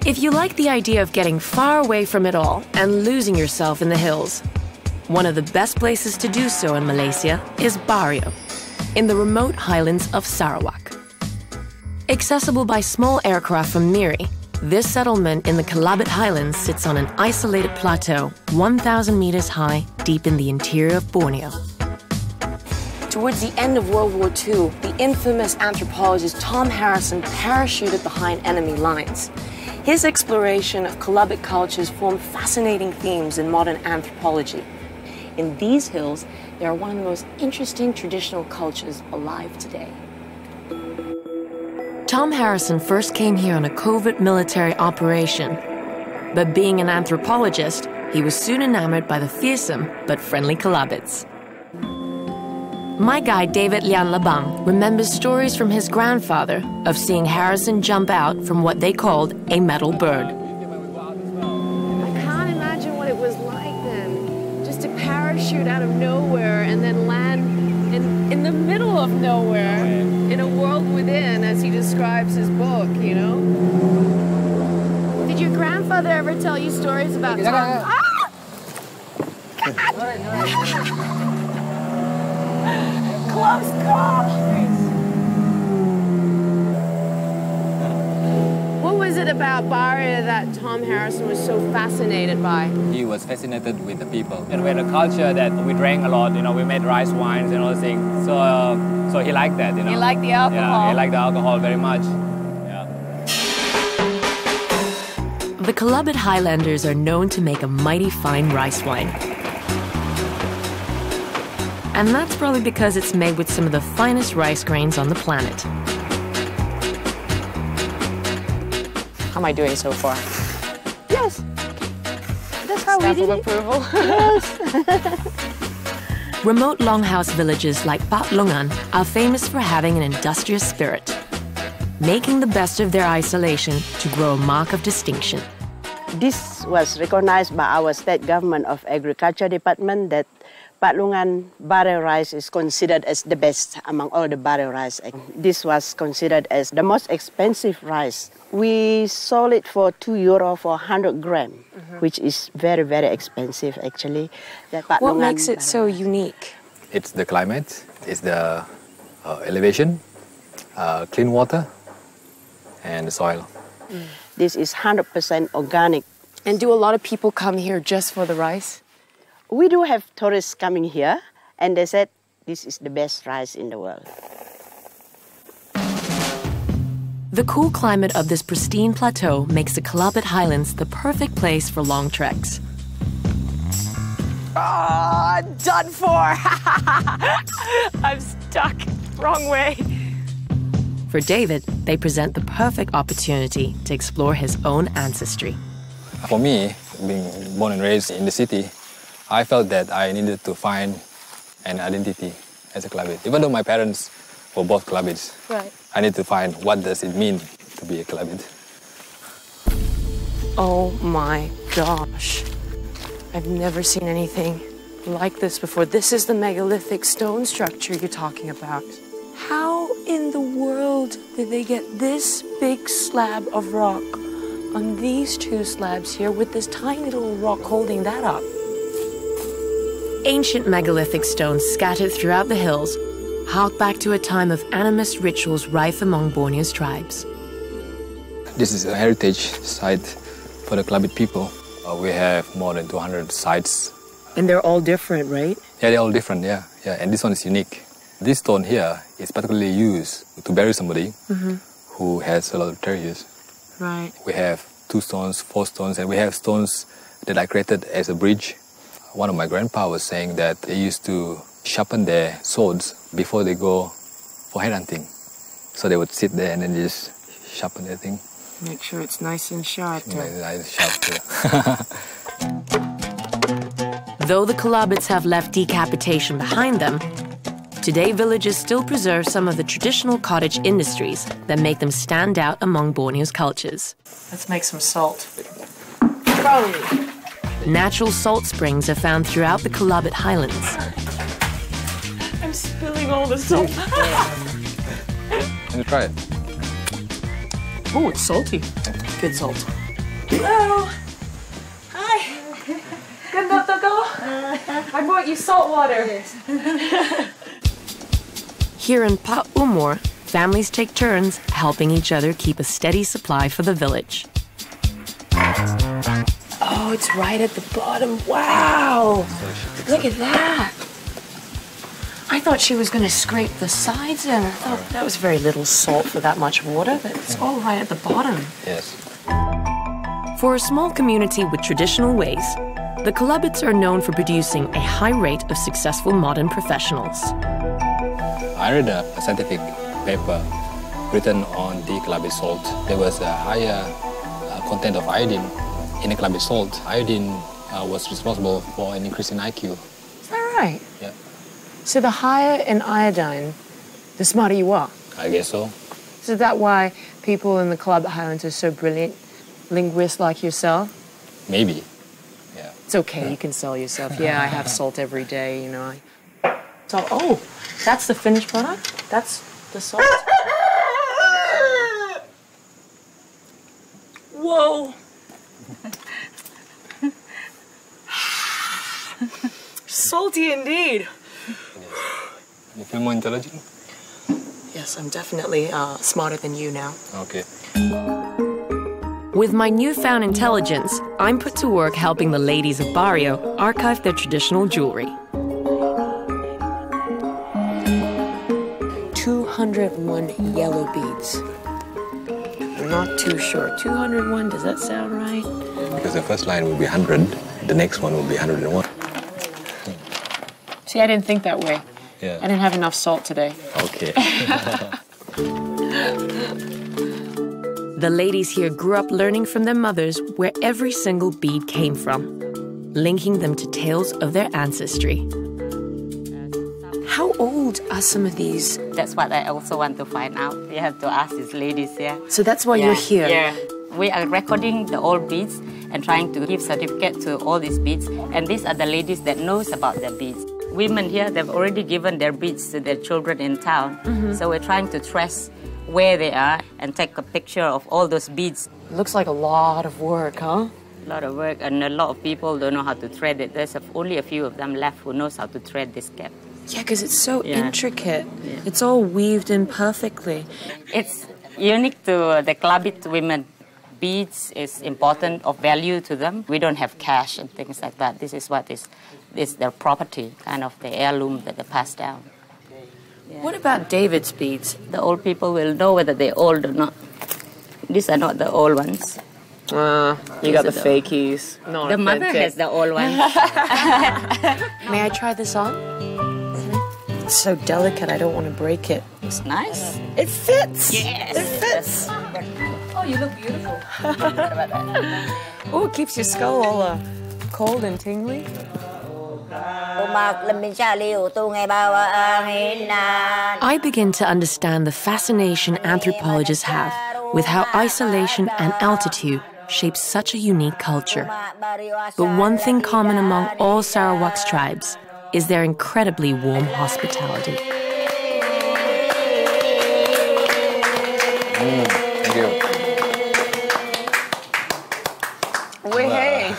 If you like the idea of getting far away from it all and losing yourself in the hills, one of the best places to do so in Malaysia is Barrio, in the remote highlands of Sarawak. Accessible by small aircraft from Miri, this settlement in the Kelabit Highlands sits on an isolated plateau 1,000 meters high deep in the interior of Borneo. Towards the end of World War II, the infamous anthropologist Tom Harrison parachuted behind enemy lines. His exploration of Kelabit cultures formed fascinating themes in modern anthropology. In these hills, they are one of the most interesting traditional cultures alive today. Tom Harrison first came here on a covert military operation, but being an anthropologist, he was soon enamored by the fearsome but friendly Kelabits. My guide David Lian Labang remembers stories from his grandfather of seeing Harrison jump out from what they called a metal bird. I can't imagine what it was like then, just to parachute out of nowhere and then land in the middle of nowhere, in a world within, as he describes his book, you know? Did your grandfather ever tell you stories about Tom? Ah! Close call! What was it about Barrio that Tom Harrison was so fascinated by? He was fascinated with the people. And we had a culture that we drank a lot, you know, we made rice wines and all those things. So he liked that, you know. He liked the alcohol? Yeah, he liked the alcohol very much. Yeah. The Kelabit Highlanders are known to make a mighty fine rice wine. And that's probably because it's made with some of the finest rice grains on the planet. How am I doing so far? Yes. That's how Stamp we did of it. approval? Yes. Remote longhouse villages like Pat Longan are famous for having an industrious spirit, making the best of their isolation to grow a mark of distinction. This was recognized by our state government of agriculture department that Patlungan barley rice is considered as the best among all the barley rice. This was considered as the most expensive rice. We sold it for €2 for 100 grams, which is very, very expensive actually. What makes it so unique? It's the climate, it's the elevation, clean water, and the soil. This is 100% organic. And do a lot of people come here just for the rice? We do have tourists coming here, and they said this is the best rice in the world. The cool climate of this pristine plateau makes the Kelabit Highlands the perfect place for long treks. Ah, done for! I'm stuck. Wrong way. For David, they present the perfect opportunity to explore his own ancestry. For me, being born and raised in the city, I felt that I needed to find an identity as a Kelabit. Even though my parents were both Kelabits, Right. I need to find what does it mean to be a Kelabit. Oh my gosh. I've never seen anything like this before. This is the megalithic stone structure you're talking about. How in the world did they get this big slab of rock on these two slabs here with this tiny little rock holding that up? Ancient megalithic stones scattered throughout the hills hark back to a time of animist rituals rife among Borneo's tribes. This is a heritage site for the Kelabit people. We have more than 200 sites. And they're all different, right? Yeah, they're all different, yeah. And this one is unique. This stone here is particularly used to bury somebody who has a lot of treasures. Right. We have 2 stones, 4 stones, and we have stones that are created as a bridge. One of my grandpa was saying that they used to sharpen their swords before they go for headhunting. So they would sit there and then just sharpen their thing. Make sure it's nice and sharp. Nice sharp, yeah. Though the Kelabits have left decapitation behind them, today villages still preserve some of the traditional cottage industries that make them stand out among Borneo's cultures. Let's make some salt. Natural salt springs are found throughout the Kelabit Highlands. I'm spilling all the salt. Can you try it? Oh, it's salty. Good salt. Hello. Hi. Ganda to go. I brought you salt water. Here in Pa Umur, families take turns helping each other keep a steady supply for the village. Oh, it's right at the bottom. Wow. Look at that. I thought she was going to scrape the sides in. I thought that was very little salt for that much water, but it's all right at the bottom. Yes. For a small community with traditional ways, the Kelabits are known for producing a high rate of successful modern professionals. I read a scientific paper written on the Kelabit salt. There was a higher content of iodine in the Kelabit salt. Iodine was responsible for an increase in IQ. Is that right? Yeah. So the higher in iodine, the smarter you are. I guess so. So that's why people in the Kelabit Highlands are so brilliant, linguists like yourself? Maybe. Yeah. It's okay, you can sell yourself. Yeah, I have salt every day, you know. So, oh, that's the finished product? That's the salt? Whoa! Salty indeed. You feel more intelligent? Yes, I'm definitely smarter than you now. Okay. With my newfound intelligence, I'm put to work helping the ladies of Barrio archive their traditional jewelry. 201 yellow beads. I'm not too sure. 201, does that sound right? Because the first line will be 100, the next one will be 101. See, I didn't think that way. Yeah. I didn't have enough salt today. Okay. The ladies here grew up learning from their mothers where every single bead came from, linking them to tales of their ancestry. How old are some of these? That's what I also want to find out. You have to ask these ladies, yeah. So that's why you're here? Yeah. We are recording the old beads and trying to give certificate to all these beads. And these are the ladies that knows about their beads. Women here, they've already given their beads to their children in town. So we're trying to trace where they are and take a picture of all those beads. Looks like a lot of work, huh? A lot of work, and a lot of people don't know how to thread it. There's only a few of them left who knows how to thread this cap. Yeah, because it's so Yeah. intricate. Yeah. It's all weaved in perfectly. It's unique to the Kelabit women. Beads is important, of value to them. We don't have cash and things like that. This is what is their property, kind of the heirloom that they pass down. What about David's beads? The old people will know whether they're old or not. These are not the old ones. You got the fakies. Not The mother authentic. has the old ones. May I try this on? It's so delicate, I don't want to break it. It's nice. It fits! Yes. It fits! Oh, you look beautiful. Oh, it keeps your skull all cold and tingly. I begin to understand the fascination anthropologists have with how isolation and altitude shape such a unique culture. But one thing common among all Sarawak's tribes is their incredibly warm hospitality. Thank you. Wait, hey!